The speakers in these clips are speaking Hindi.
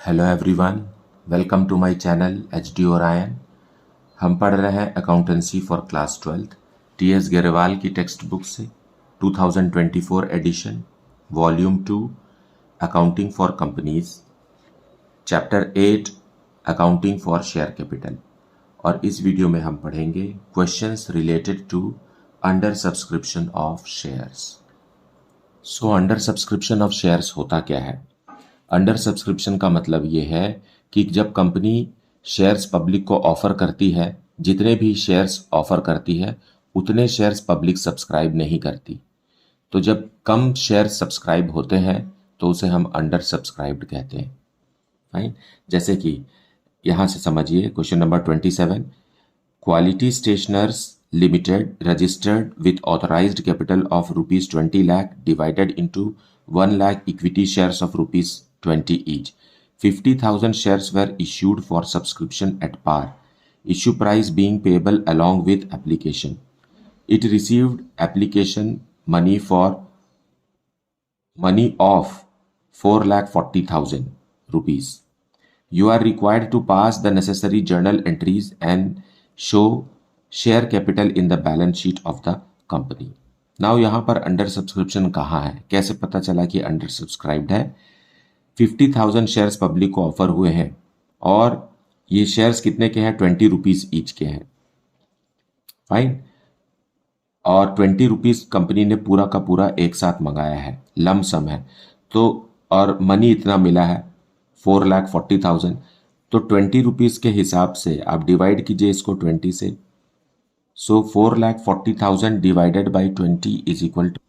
Hello everyone, welcome to my channel HD Orion. हम पढ़ रहे हैं accountancy for class 12 TS Grewal की टेक्स्ट बुक से 2024 edition volume 2 accounting for companies chapter 8 accounting for share capital. और इस वीडियो में हम पढ़ेंगे questions related to under subscription of shares. So under subscription of shares होता क्या है? अंडर सब्सक्रिप्शन का मतलब ये है कि जब कंपनी शेयर्स पब्लिक को ऑफर करती है, जितने भी शेयर्स ऑफर करती है उतने शेयर्स पब्लिक सब्सक्राइब नहीं करती। तो जब कम शेयर्स सब्सक्राइब होते हैं तो उसे हम अंडर सब्सक्राइब्ड कहते हैं। फाइन। जैसे कि यहाँ से समझिए question number 27, quality stationers limited registered with authorised capital of ₹20 lakh divided into 1 lakh equity shares of ₹20 each. 50,000 shares were issued for subscription at par, issue price being payable along with application. It received application money of 4,40,000 rupees. You are required to pass the necessary journal entries and show share capital in the balance sheet of the company. Now यहाँ पर अंडर सब्सक्रिप्शन कहाँ है, कैसे पता चला कि अंडर सब्सक्राइब्ड है? 50,000 शेयर्स पब्लिक को ऑफर हुए हैं और ये शेयर्स कितने के हैं? ₹20 ईच के हैं। फाइन। और ₹20 कंपनी ने पूरा का पूरा एक साथ मंगाया है, लम सम है। तो और मनी इतना मिला है 4,40,000। तो ₹20 के हिसाब से आप डिवाइड कीजिए इसको 20 से। So 4,40,000 divided by 20 is equal to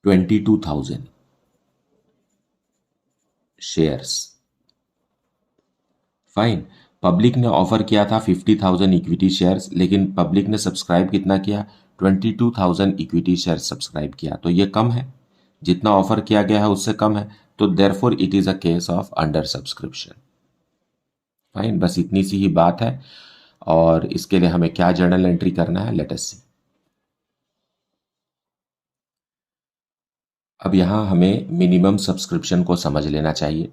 22,000 shares. Fine. Public ने ऑफर किया था 50,000 इक्विटी शेयर्स, लेकिन पब्लिक ने सब्सक्राइब कितना किया? 22,000 इक्विटी शेयर्स सब्सक्राइब किया। तो ये कम है, जितना ऑफर किया गया है उससे कम है। तो therefore it is a case of under subscription. Fine, बस इतनी सी ही बात है। और इसके लिए हमें क्या जर्नल एंट्री करना है, लेट अस सी। अब यहां हमें मिनिमम सब्सक्रिप्शन को समझ लेना चाहिए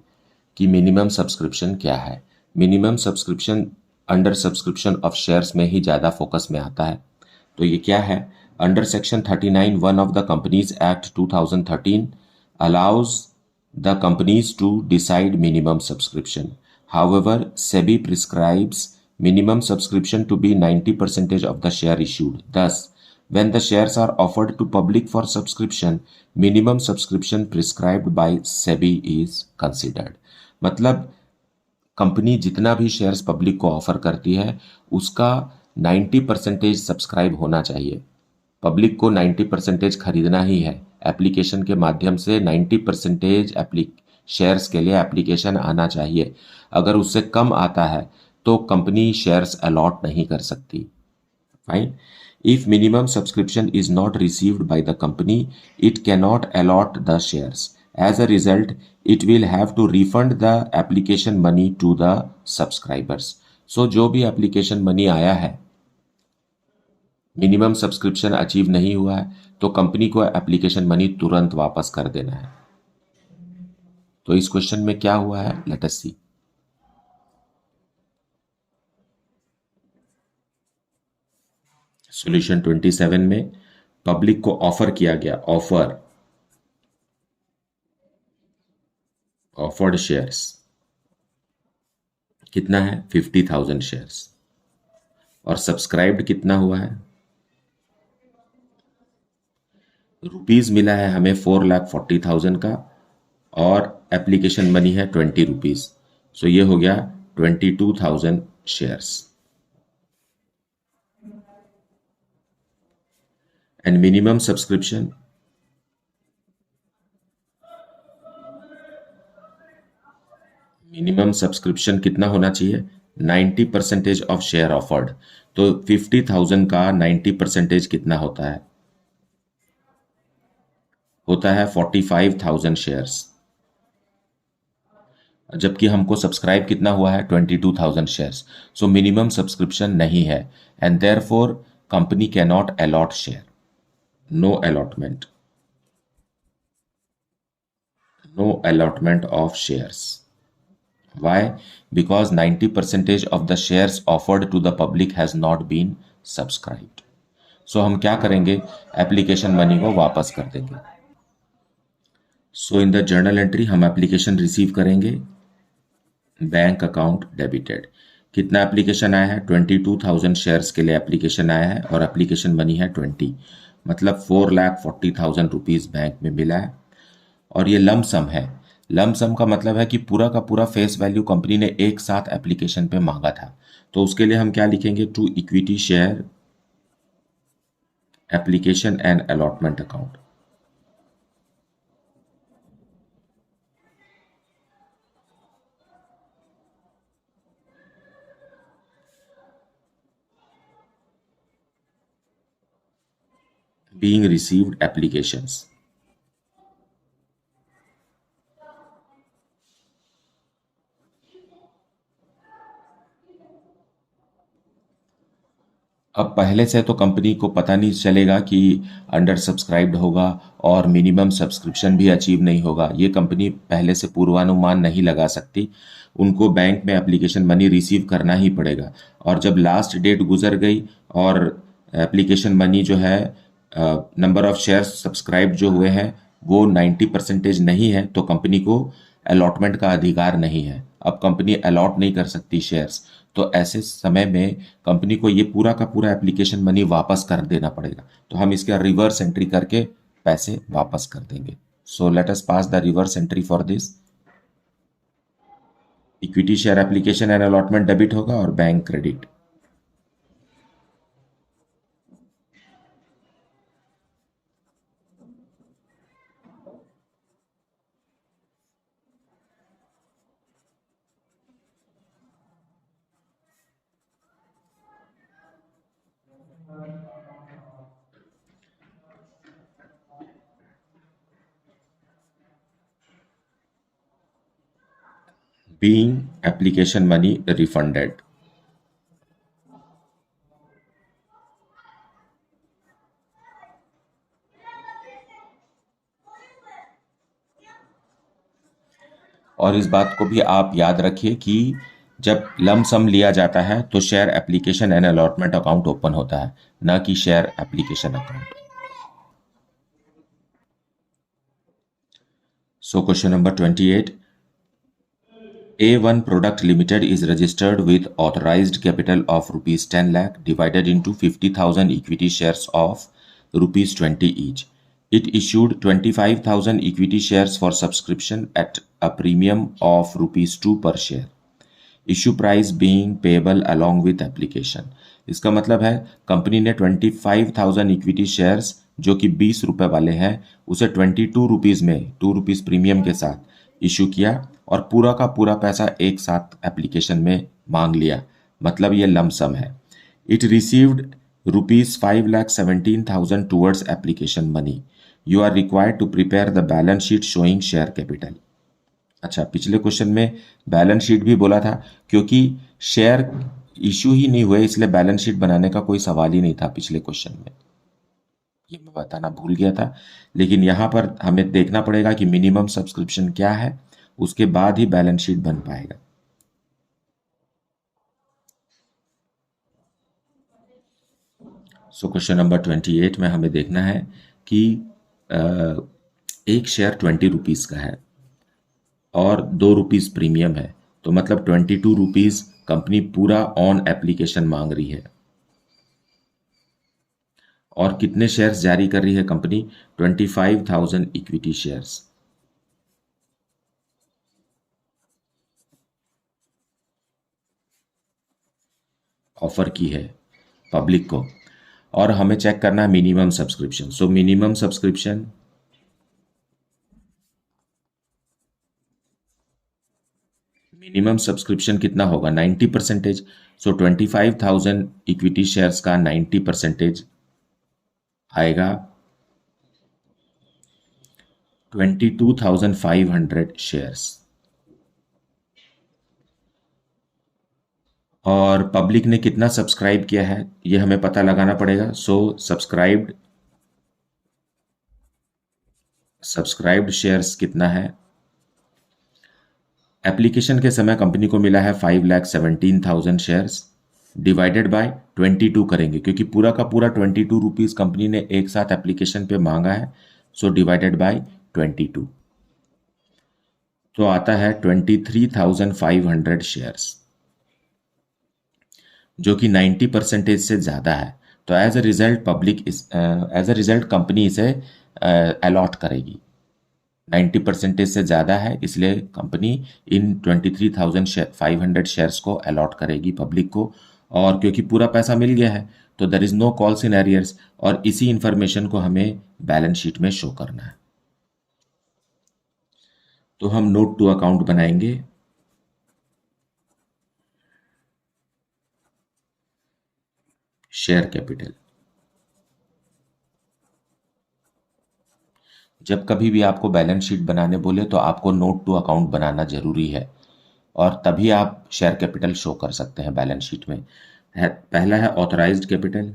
कि मिनिमम सब्सक्रिप्शन क्या है। Minimum subscription under subscription of shares में ही ज़्यादा फोकस में आता है। तो ये क्या है? Under section 39(1) of the companies act 2013 allows the companies to decide minimum subscription. However SEBI prescribes minimum subscription to be 90% of the share issued. Thus, when the shares are offered to public for subscription, minimum subscription prescribed by SEBI is considered. मतलब कंपनी जितना भी शेयर्स पब्लिक को ऑफर करती है उसका 90% सब्सक्राइब होना चाहिए। पब्लिक को 90% खरीदना ही है। एप्लीकेशन के माध्यम से 90% शेयर्स के लिए एप्लीकेशन आना चाहिए। अगर उससे कम आता है तो कंपनी शेयर्स अलॉट नहीं कर सकती। Fine. If minimum subscription is not received by the company, it cannot allot the shares. As a result, it will have to refund the application money to the subscribers. So जो भी एप्लीकेशन मनी आया है, मिनिमम सब्सक्रिप्शन अचीव नहीं हुआ है तो कंपनी को एप्लीकेशन मनी तुरंत वापस कर देना है। तो इस क्वेश्चन में क्या हुआ है, लेट अस सी। सॉल्यूशन 27 में पब्लिक को ऑफर किया गया, ऑफर्ड शेयर्स कितना है? 50,000 शेयर्स। और सब्सक्राइब्ड कितना हुआ है? रुपीज मिला है हमें 4,40,000 का और एप्लीकेशन मनी है ₹20। सो ये हो गया 22,000 शेयर्स। एंड मिनिमम सब्सक्रिप्शन कितना होना चाहिए? 90% ऑफ शेयर ऑफर्ड। तो 50,000 का 90% कितना होता है? होता है 45,000 शेयर्स। जबकि हमको सब्सक्राइब कितना हुआ है? 22,000 शेयर्स। सो मिनिमम सब्सक्रिप्शन नहीं है and therefore company cannot allot share. No allotment. No allotment of shares. Why? Because 90% of the shares offered to the public has not been subscribed. So हम क्या करेंगे? एप्लीकेशन मनी को वापस कर देंगे. सो इन द जर्नल एंट्री हम एप्लीकेशन रिसीव करेंगे. Bank account debited. कितना एप्लीकेशन आया है? 22,000 शेयर्स के लिए एप्लीकेशन आया है और एप्लीकेशन मनी है 20, मतलब 4,40,000 रुपीज़ बैंक में मिला है. और ये लम सम है. लम सम का मतलब है कि पूरा का पूरा फेस वैल्यू कंपनी ने एक साथ एप्लीकेशन पे मांगा था. तो उसके लिए हम क्या लिखेंगे? To equity share application and allotment account. being received applications. अब पहले से तो कंपनी को पता नहीं चलेगा कि अंडर सब्सक्राइब्ड होगा और मिनिमम सब्सक्रिप्शन भी अचीव नहीं होगा. ये कंपनी पहले से पूर्वानुमान नहीं लगा सकती. उनको बैंक में एप्लीकेशन मनी रिसीव करना ही पड़ेगा. और जब लास्ट डेट गुजर गई और एप्लीकेशन मनी जो है, नंबर ऑफ शेयर्स सब्सक्राइब जो हुए हैं वो 90% नहीं है, तो कंपनी को अलॉटमेंट का अधिकार नहीं है. अब कंपनी अलॉट नहीं कर सकती शेयर्स. तो ऐसे समय में कंपनी को ये पूरा का पूरा एप्लीकेशन मनी वापस कर देना पड़ेगा. तो हम इसका रिवर्स एंट्री करके पैसे वापस कर देंगे. So let us pass the reverse entry for this. Equity share application and allotment debit होगा और bank credit. being application money refunded. और इस बात को भी आप याद रखिए कि जब लम सम लिया जाता है तो share application and allotment account open होता है, ना कि share application account. So question number 28. A1 Product Limited is registered with authorized capital of rupees 10 lakh divided into 50,000 equity shares of rupees 20 each. It issued 25,000 equity shares for subscription at a premium of rupees 2 per share. Issue price being payable along with application. इसका मतलब है कंपनी ने 25,000 इक्विटी शेयर्स जो कि 20 रुपए वाले हैं उसे 22 रुपीज़ में 2 रुपीज़ प्रीमियम के साथ इशू किया और पूरा का पूरा पैसा एक साथ एप्लीकेशन में मांग लिया. मतलब ये लमसम है. It received rupees 5,17,000 towards application money. You are required to prepare the balance sheet showing share capital. अच्छा, पिछले क्वेश्चन में बैलेंस शीट भी बोला था, क्योंकि शेयर इशू ही नहीं हुए इसलिए बैलेंस शीट बनाने का कोई सवाल ही नहीं था पिछले क्वेश्चन में. ये मैं बताना भूल गया था. लेकिन यहाँ पर हमें देखना पड़ेगा कि मिनिमम सब्सक्रिप्शन क्या है, उसके बाद ही बैलेंस शीट बन पाएगा. सो क्वेश्चन नंबर 28 में हमें देखना है कि एक शेयर 20 रुपीज़ का है और 2 रुपीज़ प्रीमियम है, तो मतलब 22 रुपीज़ कंपनी पूरा ऑन एप्लीकेशन मांग रही है. और कितने शेयर्स जारी कर रही है कंपनी? 25,000 equity shares. ऑफर की है पब्लिक को. और हमें चेक करना है minimum subscription. So minimum subscription कितना होगा? 90%. सो 25,000 इक्विटी शेयर्स का 90% आएगा 22,500 शेयर्स. और पब्लिक ने कितना सब्सक्राइब किया है ये हमें पता लगाना पड़ेगा. सो सब्सक्राइब्ड शेयर्स कितना है? एप्लीकेशन के समय कंपनी को मिला है 5,17,000 शेयर्स, डिवाइडेड बाय 22 करेंगे क्योंकि पूरा का पूरा 22 रुपीज़ कंपनी ने एक साथ एप्लीकेशन पे मांगा है, सो डिवाइडेड बाय 22 तो आता है 23,500 शेयर्स, जो कि 90% से ज़्यादा है। तो एज अ रिजल्ट कंपनी इसे अलॉट करेगी। 90% से ज़्यादा है, इसलिए कंपनी इन 23,500 शेयर्स को अलॉट करेगी पब्लिक को। और क्योंकि पूरा पैसा मिल गया है तो there is no calls in arrears, और इसी इंफॉर्मेशन को हमें बैलेंस शीट में शो करना है। तो हम नोट टू अकाउंट बनाएंगे। शेयर कैपिटल, जब कभी भी आपको बैलेंस शीट बनाने बोले तो आपको नोट टू अकाउंट बनाना जरूरी है, और तभी आप शेयर कैपिटल शो कर सकते हैं बैलेंस शीट में। पहला है ऑथराइज्ड कैपिटल।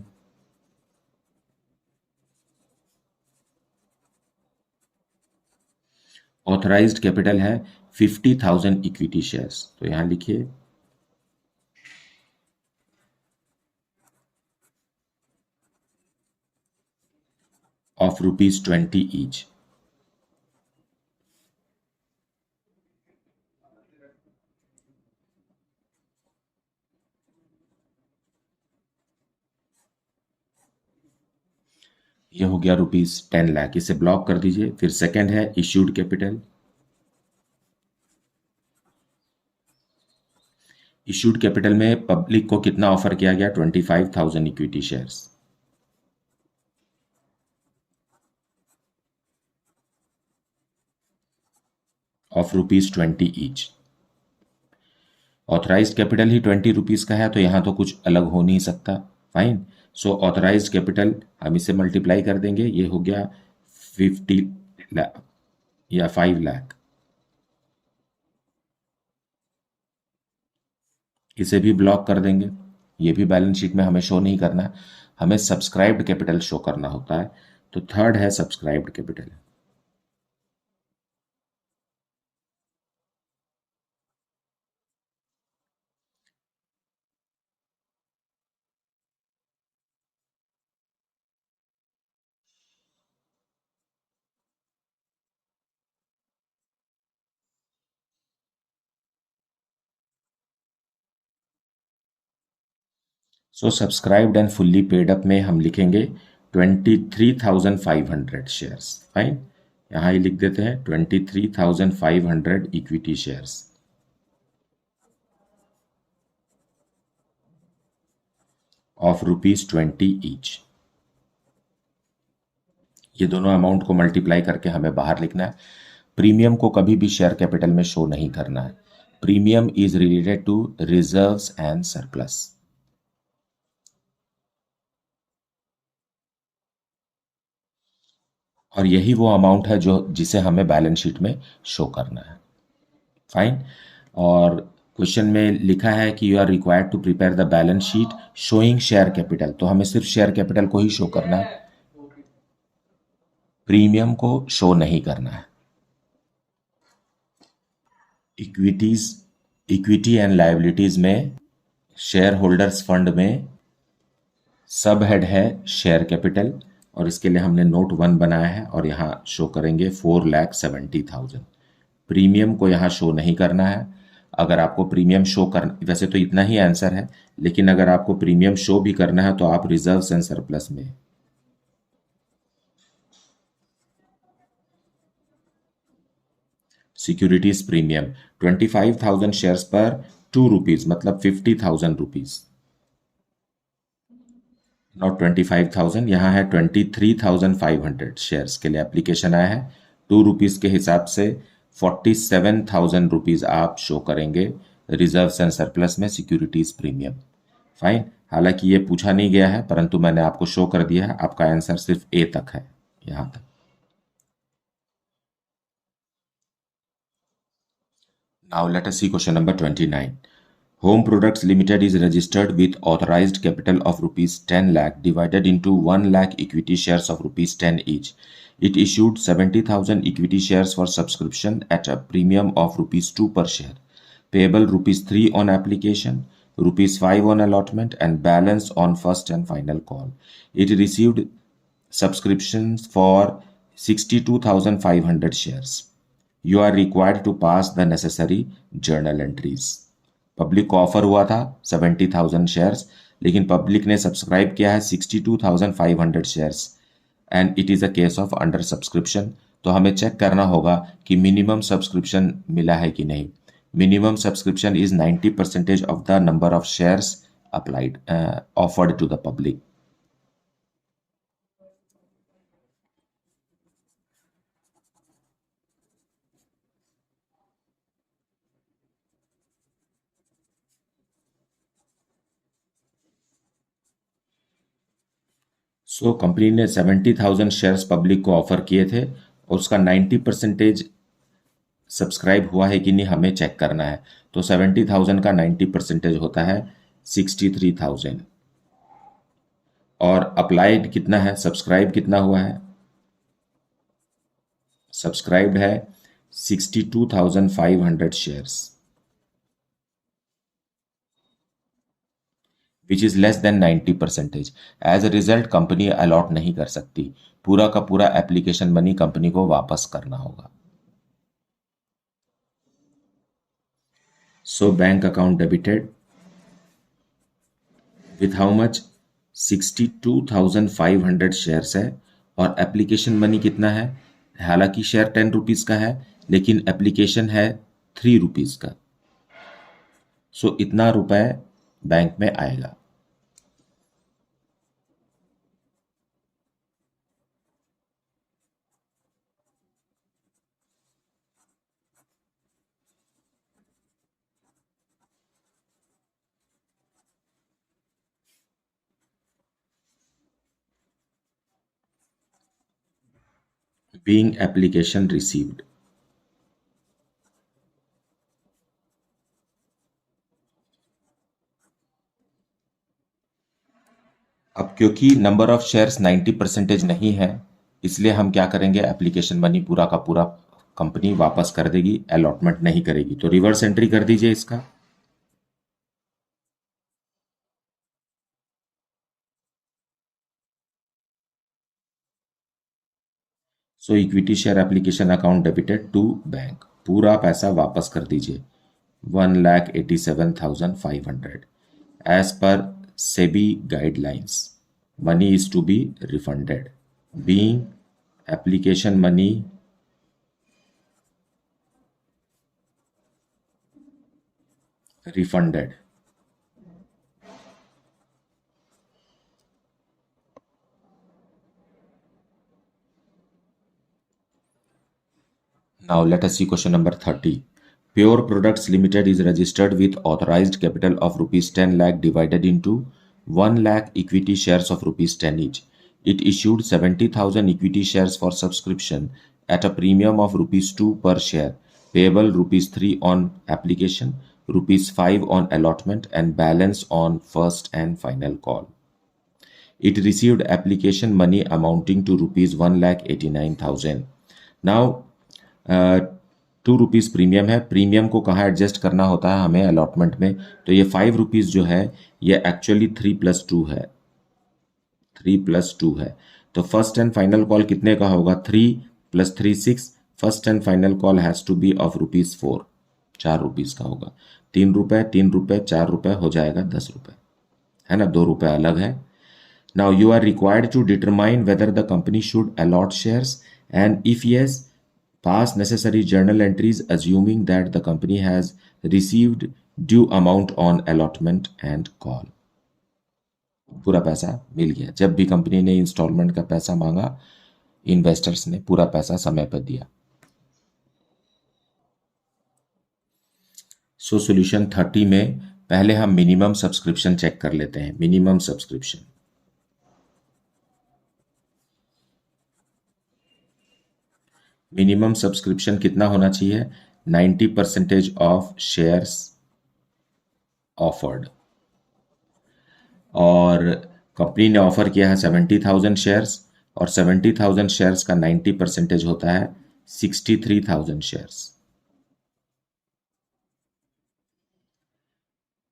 ऑथराइज्ड कैपिटल है 50,000 इक्विटी शेयर्स, तो यहां लिखिए ऑफ ₹20 ईच। ये हो गया ₹10 लाख, इसे ब्लॉक कर दीजिए। फिर सेकंड है इश्यूड कैपिटल। इश्यूड कैपिटल में पब्लिक को कितना ऑफर किया गया? 25,000 equity shares of ₹20 each. Authorised capital ही ₹20 का है, तो यहां तो कुछ अलग हो नहीं सकता। फाइन। सो ऑथराइज्ड कैपिटल हम इसे मल्टीप्लाई कर देंगे, ये हो गया 50 लाख या 5 लाख। इसे भी ब्लॉक कर देंगे, ये भी बैलेंस शीट में हमें शो नहीं करना, हमें सब्सक्राइब्ड कैपिटल शो करना होता है। तो थर्ड है subscribed capital. So subscribed and fully paid up में हम लिखेंगे 23,500 शेयर्स। फाइन, यहां ही लिख देते हैं 23,500 इक्विटी शेयर्स ऑफ ₹20 ईच। ये दोनों अमाउंट को मल्टीप्लाई करके हमें बाहर लिखना है। प्रीमियम को कभी भी शेयर कैपिटल में शो नहीं करना है। Premium is related to reserves and surplus. और यही वो अमाउंट है जो जिसे हमें बैलेंस शीट में शो करना है। फाइन। और क्वेश्चन में लिखा है कि you are required to prepare the balance sheet showing share capital, तो हमें सिर्फ शेयर कैपिटल को ही शो करना है, प्रीमियम को शो नहीं करना है। इक्विटी एंड लायबिलिटीज में शेयर होल्डर्स फंड में सब हेड है शेयर कैपिटल, और इसके लिए हमने नोट 1 बनाया है और यहाँ शो करेंगे 4,70,000। प्रीमियम को यहाँ शो नहीं करना है। अगर आपको प्रीमियम शो करना, वैसे तो इतना ही आंसर है, लेकिन अगर आपको प्रीमियम शो भी करना है तो आप रिजर्व्स एंड सरप्लस में सिक्योरिटीज प्रीमियम 25,000 शेयर्स पर ₹2 मतलब 50,000 रुपीज, नॉट 25,000, यहाँ है 23,500 शेयर्स के लिए एप्लीकेशन आया है। ₹2 के हिसाब से 47,000 रुपीज आप शो करेंगे रिजर्व्स एंड सरप्लस में सिक्योरिटीज प्रीमियम। फाइन। हालांकि ये पूछा नहीं गया है, परंतु मैंने आपको शो कर दिया है। आपका आंसर सिर्फ ए तक है, यहां तक। Now let us C question number 29. Home Products Limited is registered with authorized capital of ₹10 lakh divided into 1 lakh equity shares of ₹10 each. It issued 70,000 equity shares for subscription at a premium of rupees 2 per share, payable rupees 3 on application, rupees 5 on allotment, and balance on first and final call. It received subscriptions for 62,500 shares. You are required to pass the necessary journal entries. Public को ऑफर हुआ था 70,000 शेयर्स, लेकिन पब्लिक ने सब्सक्राइब किया है 62,500 shares and it is a case of under subscription. तो हमें चेक करना होगा कि मिनिमम सब्सक्रिप्शन मिला है कि नहीं. Minimum subscription is 90% of the number of shares applied offered to the public. So company ने 70,000 शेयर्स पब्लिक को ऑफर किए थे और उसका 90% सब्सक्राइब हुआ है कि नहीं हमें चेक करना है. तो 70,000 का 90% होता है 63,000. और अप्लाइड कितना है, सब्सक्राइब कितना हुआ है, सब्सक्राइब्ड है 62,500 shares, which is less than 90%. As a result company allot नहीं कर सकती. पूरा का पूरा एप्लीकेशन मनी कंपनी को वापस करना होगा. सो bank account debited with how much, 62,500 shares है और एप्लीकेशन मनी कितना है. हालांकि शेयर 10 रुपीज का है लेकिन एप्लीकेशन है 3 रुपीज का. सो इतना रुपए बैंक में आएगा. being application received. अब क्योंकि नंबर ऑफ शेयर्स 90% नहीं है इसलिए हम क्या करेंगे, एप्लीकेशन मनी पूरा का पूरा कंपनी वापस कर देगी, अलॉटमेंट नहीं करेगी. तो रिवर्स एंट्री कर दीजिए इसका. So equity share application account debited to bank, पूरा पैसा वापस कर दीजिए 1,87,500. As per SEBI guidelines money is to be refunded. Being application money refunded. Now let us see question number 30. Pure Products Limited is registered with authorized capital of rupees 10 lakh divided into 1 lakh equity shares of rupees 10 each. It issued 70,000 equity shares for subscription at a premium of rupees 2 per share, payable rupees 3 on application, rupees 5 on allotment, and balance on first and final call. It received application money amounting to rupees 1,89,000. Now 2 rupees premium है. प्रीमियम को कहाँ एडजस्ट करना होता है हमें अलॉटमेंट में, तो ये 5 रुपीज़ जो है ये एक्चुअली 3+2 है, 3+2 है. तो फर्स्ट एंड फाइनल कॉल कितने का होगा, 3 + 3 6. First and final call has to be of rupees 4, 4 rupees का होगा. 3 रुपये 3 रुपये 4 रुपये हो जाएगा 10 रुपये, है ना, 2 रुपये अलग है. Now you are required to determine whether the company should allot shares and if yes, pass necessary journal entries assuming that the company has received due amount on allotment and call. पूरा पैसा मिल गया. जब भी कंपनी ने इंस्टॉलमेंट का पैसा मांगा इन्वेस्टर्स ने पूरा पैसा समय पर दिया. सो सॉल्यूशन 30 में पहले हम मिनिमम सब्सक्रिप्शन चेक कर लेते हैं. मिनिमम सब्सक्रिप्शन, मिनिमम सब्सक्रिप्शन कितना होना चाहिए, 90% ऑफ शेयर्स ऑफर्ड. और कंपनी ने ऑफर किया है 70,000 शेयर्स, और 70,000 शेयर्स का 90% होता है 63,000 शेयर्स।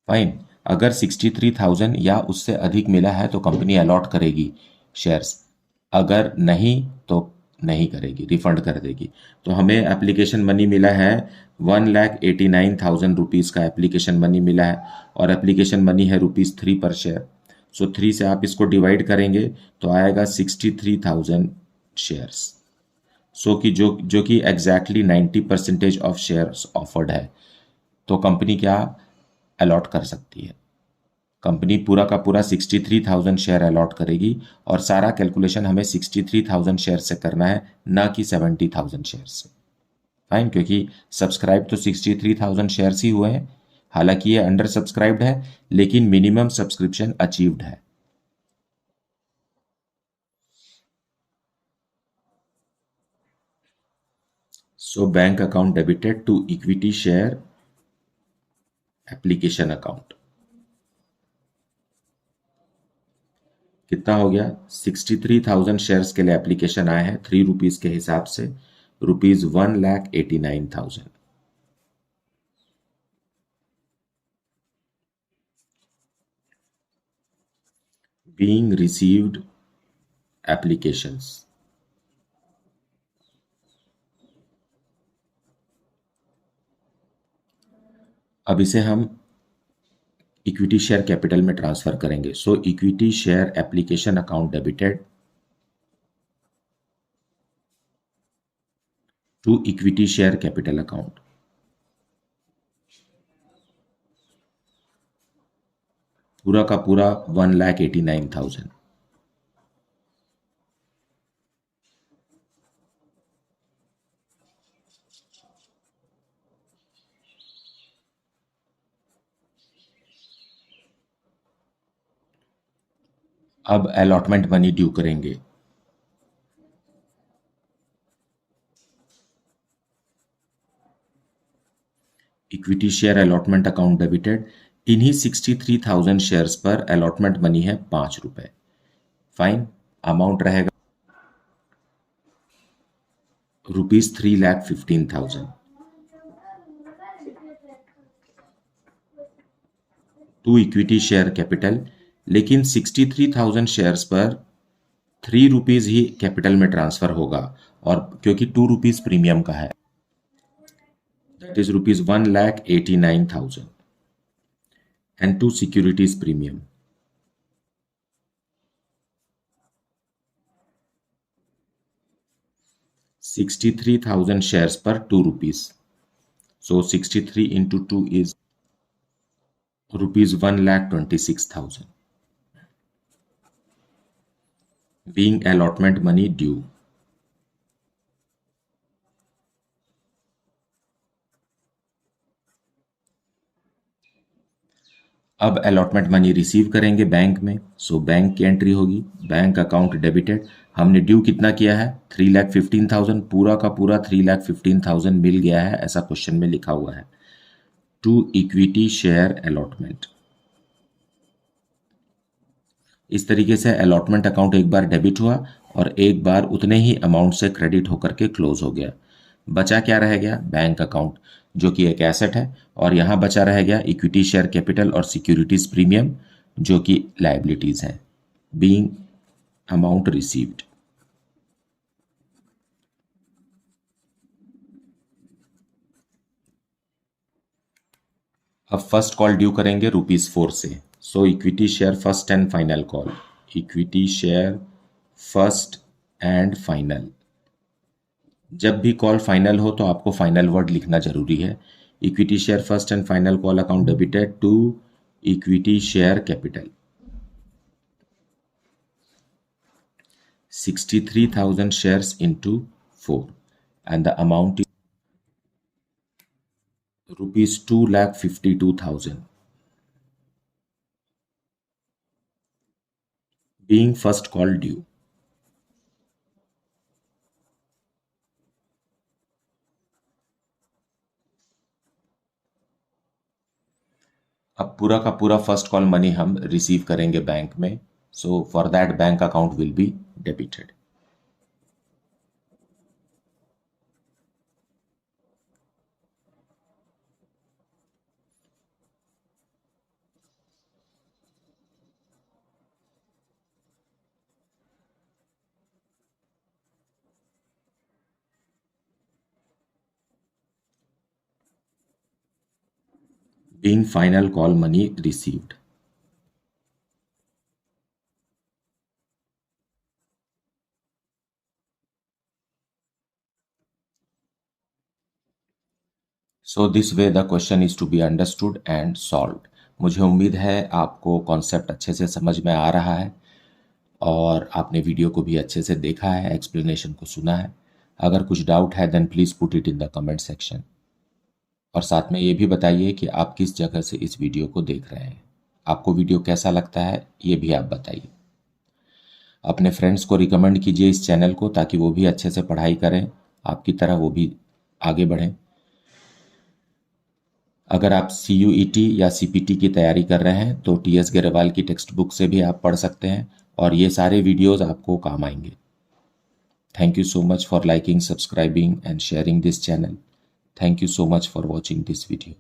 फाइन। अगर 63,000 या उससे अधिक मिला है तो कंपनी अलॉट करेगी शेयर्स, अगर नहीं तो नहीं करेगी, रिफंड कर देगी। तो हमें एप्लीकेशन मनी मिला है 1,89,000 रुपीज़ का एप्लीकेशन मनी मिला है, और एप्लीकेशन मनी है ₹3 पर शेयर। सो 3 से आप इसको डिवाइड करेंगे तो आएगा 63,000 शेयर्स। सो कि जो कि एग्जैक्टली 90% ऑफ शेयर्स ऑफर्ड है, तो कंपनी क्या अलॉट कर सकती है? कंपनी पूरा का पूरा 63,000 शेयर अलॉट करेगी, और सारा कैलकुलेशन हमें 63,000 शेयर से करना है, ना कि 70,000 शेयर से। फाइन, क्योंकि सब्सक्राइब तो 63,000 शेयर्स ही हुए हैं। हालांकि ये अंडर सब्सक्राइब्ड है, लेकिन मिनिमम सब्सक्रिप्शन अचीव्ड है। So bank account debited to equity share application account. कितना हो गया? 63,000 शेयर्स के लिए एप्लीकेशन आए हैं, ₹3 के हिसाब से, ₹1,89,000। being received applications। अब इसे हम इक्विटी शेयर कैपिटल में ट्रांसफर करेंगे। So equity share application account debited to equity share capital account. पूरा का पूरा 1,89,000। अब अलॉटमेंट मनी ड्यू करेंगे। Equity share allotment account debited, इन्हीं 63,000 शेयर्स पर अलॉटमेंट मनी है ₹5। फाइन, अमाउंट रहेगा ₹3,15,000 टू इक्विटी शेयर कैपिटल। लेकिन 63,000 शेयर्स पर ₹3 ही कैपिटल में ट्रांसफर होगा, और क्योंकि ₹2 प्रीमियम का है, that is ₹1,89,000 and 2 securities premium. 63,000 shares पर ₹2। सो 63 into 2 is ₹1,26,000 being allotment money due। अब अलॉटमेंट मनी रिसीव करेंगे बैंक में। सो बैंक की एंट्री होगी, बैंक अकाउंट डेबिटेड। हमने ड्यू कितना किया है? 3,15,000। पूरा का पूरा 3,15,000 मिल गया है, ऐसा क्वेश्चन में लिखा हुआ है, टू इक्विटी शेयर अलॉटमेंट। इस तरीके से अलॉटमेंट अकाउंट एक बार डेबिट हुआ और एक बार उतने ही अमाउंट से क्रेडिट होकर के क्लोज हो गया। बचा क्या रह गया? बैंक अकाउंट, जो कि एक एसेट है, और यहाँ बचा रह गया इक्विटी शेयर कैपिटल और सिक्योरिटीज प्रीमियम, जो कि लायबिलिटीज हैं, बीइंग अमाउंट रिसीव्ड। अब फर्स्ट कॉल ड्यू करेंगे ₹4 से। So equity share first and final call, equity share first and final. जब भी कॉल फाइनल हो तो आपको फाइनल वर्ड लिखना जरूरी है। Equity share first and final call account debited to equity share capital, 63,000 shares into 4, and the amount is ₹2,52,000 being first call due। अब पूरा का पूरा फर्स्ट कॉल मनी हम रिसीव करेंगे बैंक में। So for that bank account will be debited. in final call money received. So this way the question is to be understood and solved. मुझे उम्मीद है आपको कॉन्सेप्ट अच्छे से समझ में आ रहा है और आपने वीडियो को भी अच्छे से देखा है, एक्सप्लेनेशन को सुना है. अगर कुछ डाउट है then please put it in the comment section. और साथ में ये भी बताइए कि आप किस जगह से इस वीडियो को देख रहे हैं. आपको वीडियो कैसा लगता है ये भी आप बताइए. अपने फ्रेंड्स को रिकमेंड कीजिए इस चैनल को ताकि वो भी अच्छे से पढ़ाई करें, आपकी तरह वो भी आगे बढ़ें. अगर आप CUET या CPT की तैयारी कर रहे हैं तो TS गरेवाल की टेक्स्ट बुक से भी आप पढ़ सकते हैं और ये सारे वीडियोस आपको काम आएंगे. Thank you so much for liking, subscribing and sharing this channel. Thank you so much for watching this video.